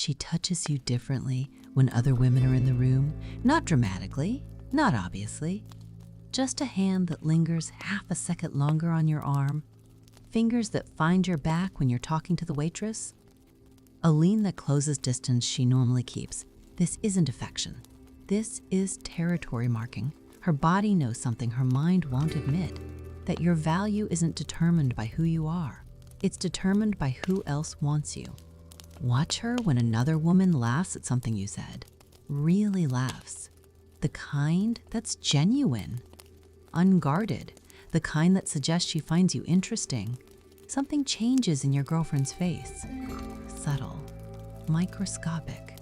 She touches you differently when other women are in the room, not dramatically, not obviously. Just a hand that lingers half a second longer on your arm, fingers that find your back when you're talking to the waitress, a lean that closes distance she normally keeps. This isn't affection. This is territory marking. Her body knows something her mind won't admit, that your value isn't determined by who you are. It's determined by who else wants you. Watch her when another woman laughs at something you said. Really laughs. The kind that's genuine, unguarded, the kind that suggests she finds you interesting. Something changes in your girlfriend's face. Subtle, microscopic.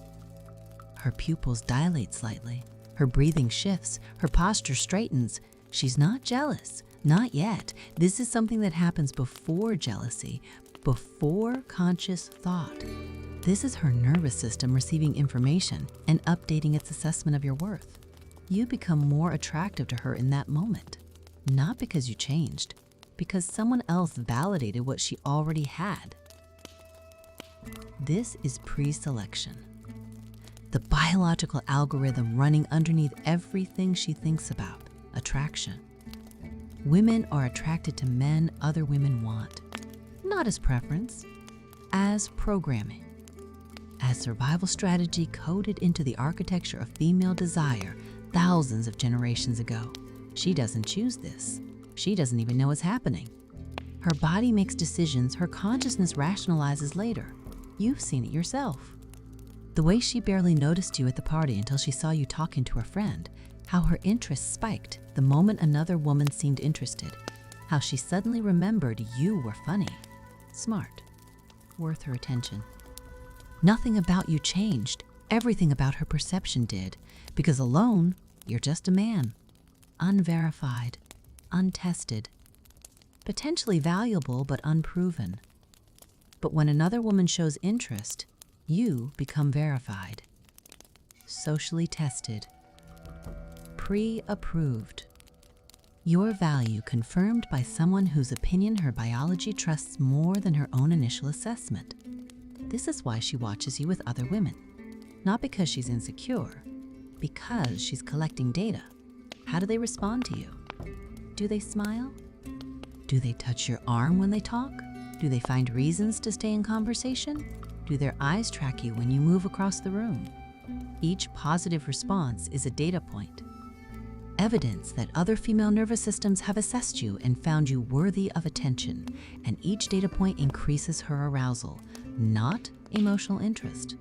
Her pupils dilate slightly. Her breathing shifts. Her posture straightens. She's not jealous. Not yet. This is something that happens before jealousy, before conscious thought. This is her nervous system receiving information and updating its assessment of your worth. You become more attractive to her in that moment, not because you changed, because someone else validated what she already had. This is pre-selection, the biological algorithm running underneath everything she thinks about, attraction. Women are attracted to men other women want, not as preference, as programming, as survival strategy coded into the architecture of female desire thousands of generations ago. She doesn't choose this. She doesn't even know it's happening. Her body makes decisions her consciousness rationalizes later. You've seen it yourself. The way she barely noticed you at the party until she saw you talking to her friend, how her interest spiked the moment another woman seemed interested, how she suddenly remembered you were funny, smart, worth her attention. Nothing about you changed. Everything about her perception did, because alone, you're just a man, unverified, untested, potentially valuable but unproven. But when another woman shows interest, you become verified, socially tested, pre-approved. Your value confirmed by someone whose opinion her biology trusts more than her own initial assessment. This is why she watches you with other women. Not because she's insecure, because she's collecting data. How do they respond to you? Do they smile? Do they touch your arm when they talk? Do they find reasons to stay in conversation? Do their eyes track you when you move across the room? Each positive response is a data point. Evidence that other female nervous systems have assessed you and found you worthy of attention, and each data point increases her arousal, not emotional interest.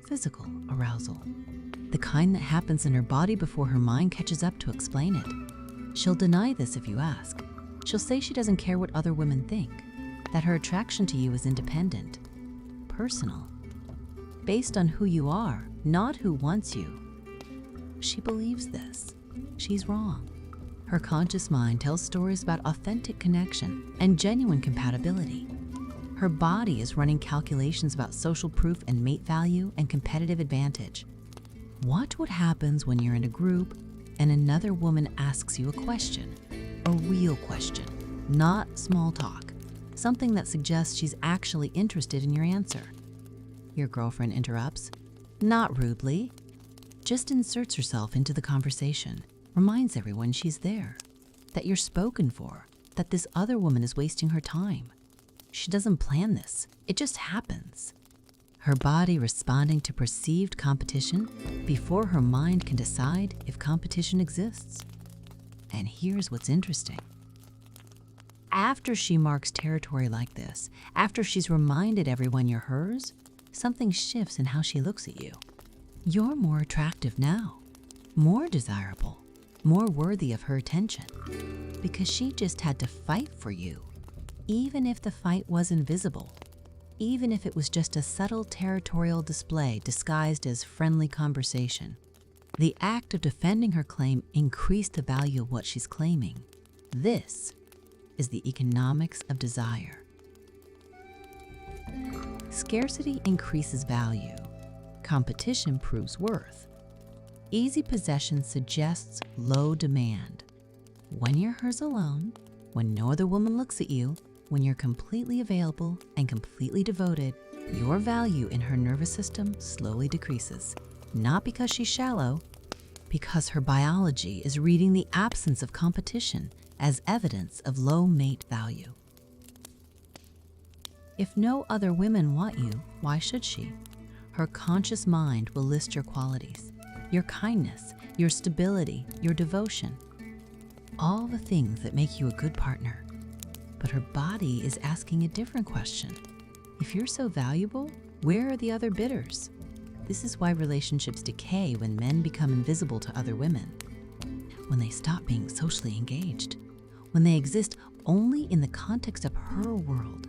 Physical arousal, the kind that happens in her body before her mind catches up to explain it. She'll deny this if you ask. She'll say she doesn't care what other women think, that her attraction to you is independent, personal, based on who you are, not who wants you. She believes this. She's wrong. Her conscious mind tells stories about authentic connection and genuine compatibility. Her body is running calculations about social proof and mate value and competitive advantage. Watch what happens when you're in a group and another woman asks you a question, a real question, not small talk, something that suggests she's actually interested in your answer. Your girlfriend interrupts, not rudely, just inserts herself into the conversation, reminds everyone she's there, that you're spoken for, that this other woman is wasting her time. She doesn't plan this, it just happens. Her body responding to perceived competition before her mind can decide if competition exists. And here's what's interesting. After she marks territory like this, after she's reminded everyone you're hers, something shifts in how she looks at you. You're more attractive now, more desirable, more worthy of her attention, because she just had to fight for you, even if the fight was invisible, even if it was just a subtle territorial display disguised as friendly conversation. The act of defending her claim increased the value of what she's claiming. This is the economics of desire. Scarcity increases value. Competition proves worth. Easy possession suggests low demand. When you're hers alone, when no other woman looks at you, when you're completely available and completely devoted, Your value in her nervous system slowly decreases, not because she's shallow, because her biology is reading the absence of competition as evidence of low mate value. If no other women want you, why should she? Her conscious mind will list your qualities, your kindness, your stability, your devotion, all the things that make you a good partner. But her body is asking a different question. If you're so valuable, where are the other bidders? This is why relationships decay when men become invisible to other women, when they stop being socially engaged, when they exist only in the context of her world.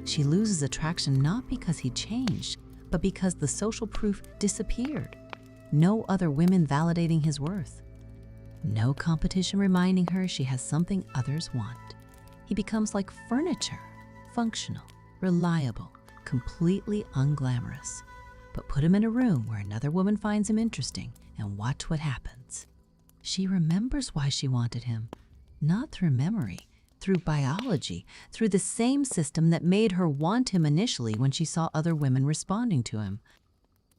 She loses attraction not because he changed, but because the social proof disappeared. No other women validating his worth. No competition reminding her she has something others want. He becomes like furniture, functional, reliable, completely unglamorous. But put him in a room where another woman finds him interesting and watch what happens. She remembers why she wanted him, not through memory, through biology, through the same system that made her want him initially when she saw other women responding to him.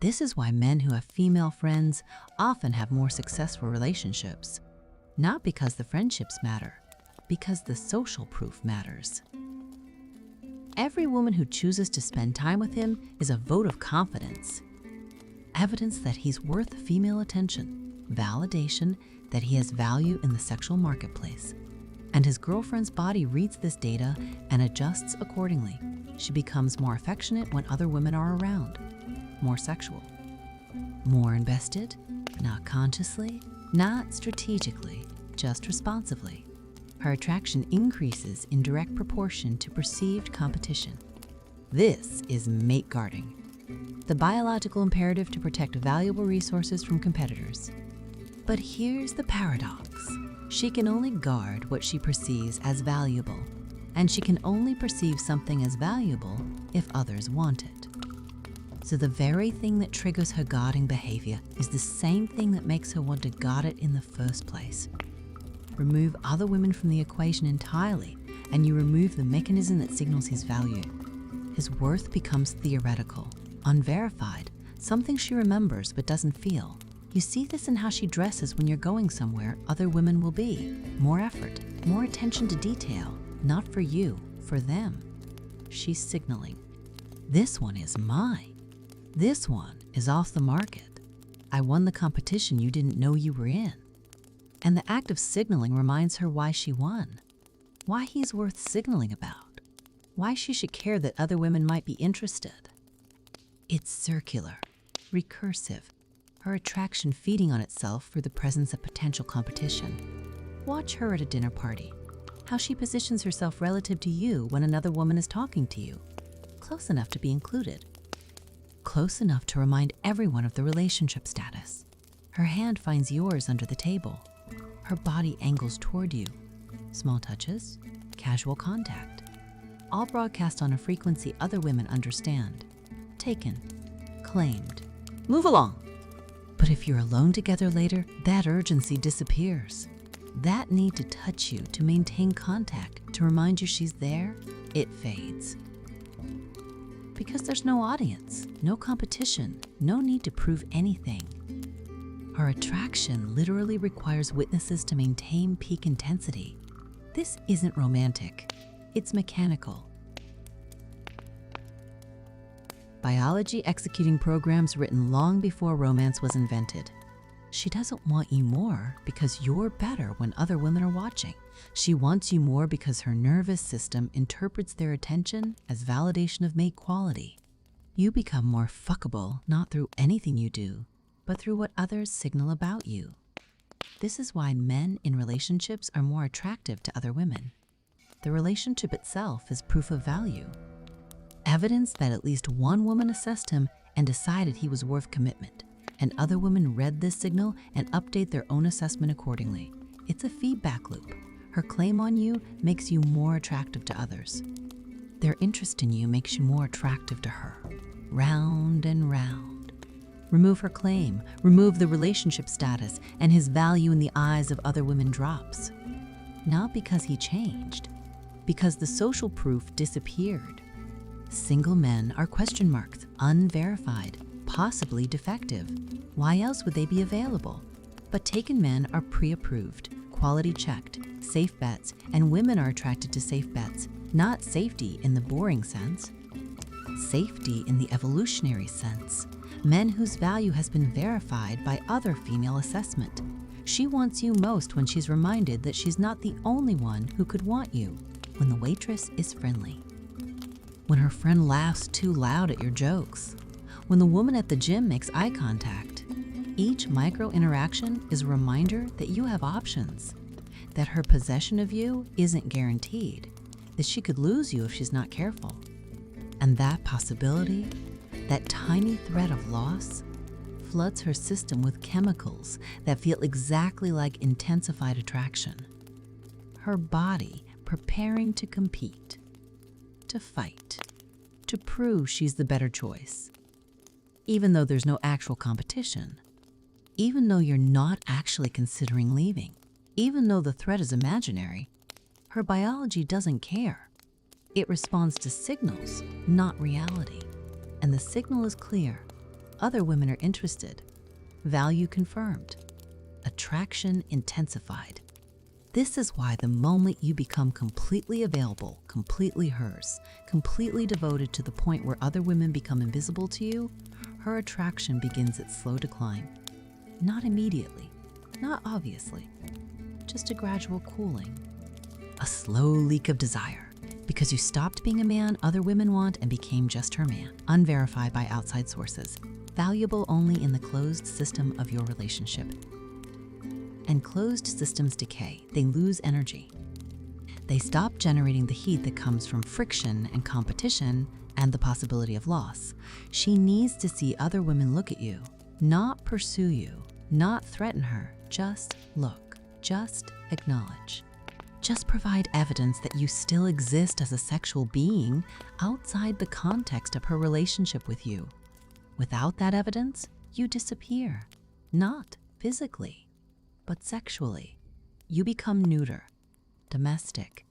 This is why men who have female friends often have more successful relationships. Not because the friendships matter, because the social proof matters. Every woman who chooses to spend time with him is a vote of confidence. Evidence that he's worth female attention, validation that he has value in the sexual marketplace. And his girlfriend's body reads this data and adjusts accordingly. She becomes more affectionate when other women are around, more sexual, more invested, not consciously, not strategically, just responsively. Her attraction increases in direct proportion to perceived competition. This is mate guarding, the biological imperative to protect valuable resources from competitors. But here's the paradox. She can only guard what she perceives as valuable, and she can only perceive something as valuable if others want it. So the very thing that triggers her guarding behavior is the same thing that makes her want to guard it in the first place. Remove other women from the equation entirely, and you remove the mechanism that signals his value. His worth becomes theoretical, unverified, something she remembers but doesn't feel. You see this in how she dresses when you're going somewhere other women will be. More effort, more attention to detail, not for you, for them. She's signaling, this one is mine. This one is off the market. I won the competition you didn't know you were in. And the act of signaling reminds her why she won, why he's worth signaling about, why she should care that other women might be interested. It's circular, recursive, her attraction feeding on itself through the presence of potential competition. Watch her at a dinner party, how she positions herself relative to you when another woman is talking to you, close enough to be included, close enough to remind everyone of the relationship status. Her hand finds yours under the table. Her body angles toward you. Small touches, casual contact, all broadcast on a frequency other women understand. Taken, claimed, move along. But if you're alone together later, that urgency disappears. That need to touch you, to maintain contact, to remind you she's there, it fades. Because there's no audience, no competition, no need to prove anything. Her attraction literally requires witnesses to maintain peak intensity. This isn't romantic, it's mechanical. Biology executing programs written long before romance was invented. She doesn't want you more because you're better when other women are watching. She wants you more because her nervous system interprets their attention as validation of mate quality. You become more fuckable not through anything you do, but through what others signal about you. This is why men in relationships are more attractive to other women. The relationship itself is proof of value. Evidence that at least one woman assessed him and decided he was worth commitment, and other women read this signal and update their own assessment accordingly. It's a feedback loop. Her claim on you makes you more attractive to others. Their interest in you makes you more attractive to her. Round and round. Remove her claim, remove the relationship status, and his value in the eyes of other women drops. Not because he changed, because the social proof disappeared. Single men are question marks, unverified, possibly defective. Why else would they be available? But taken men are pre-approved, quality checked, safe bets, and women are attracted to safe bets, not safety in the boring sense. Safety in the evolutionary sense. Men whose value has been verified by other female assessment. She wants you most when she's reminded that she's not the only one who could want you, when the waitress is friendly, when her friend laughs too loud at your jokes, when the woman at the gym makes eye contact. Each micro interaction is a reminder that you have options, that her possession of you isn't guaranteed, that she could lose you if she's not careful. And that possibility, that tiny threat of loss, floods her system with chemicals that feel exactly like intensified attraction. Her body preparing to compete, to fight, to prove she's the better choice. Even though there's no actual competition, even though you're not actually considering leaving, even though the threat is imaginary, her biology doesn't care. It responds to signals, not reality. And the signal is clear. Other women are interested. Value confirmed. Attraction intensified. This is why the moment you become completely available, completely hers, completely devoted to the point where other women become invisible to you, her attraction begins its slow decline. Not immediately, not obviously, just a gradual cooling. A slow leak of desire. Because you stopped being a man other women want and became just her man, unverified by outside sources, valuable only in the closed system of your relationship. And closed systems decay, they lose energy. They stop generating the heat that comes from friction and competition and the possibility of loss. She needs to see other women look at you, not pursue you, not threaten her, just look, just acknowledge. Just provide evidence that you still exist as a sexual being outside the context of her relationship with you. Without that evidence, you disappear. Not physically, but sexually. You become neuter, domestic,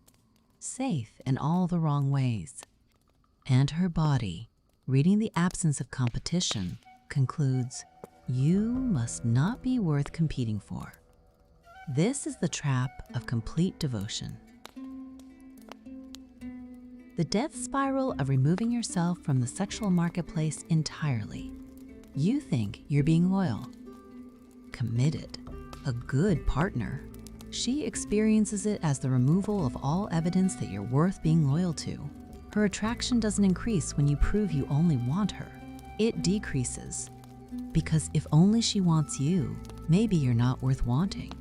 safe in all the wrong ways. And her body, reading the absence of competition, concludes, you must not be worth competing for. This is the trap of complete devotion. The death spiral of removing yourself from the sexual marketplace entirely. You think you're being loyal, committed, a good partner. She experiences it as the removal of all evidence that you're worth being loyal to. Her attraction doesn't increase when you prove you only want her. It decreases. Because if only she wants you, maybe you're not worth wanting.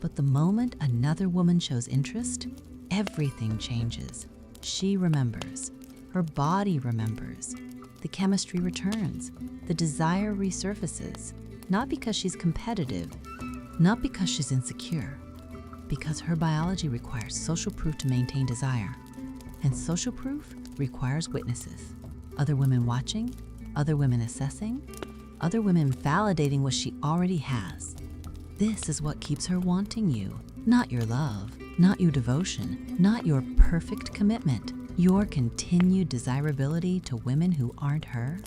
But the moment another woman shows interest, everything changes. She remembers. Her body remembers. The chemistry returns. The desire resurfaces. Not because she's competitive, not because she's insecure, because her biology requires social proof to maintain desire. And social proof requires witnesses. Other women watching, other women assessing, other women validating what she already has. This is what keeps her wanting you, not your love, not your devotion, not your perfect commitment, your continued desirability to women who aren't her.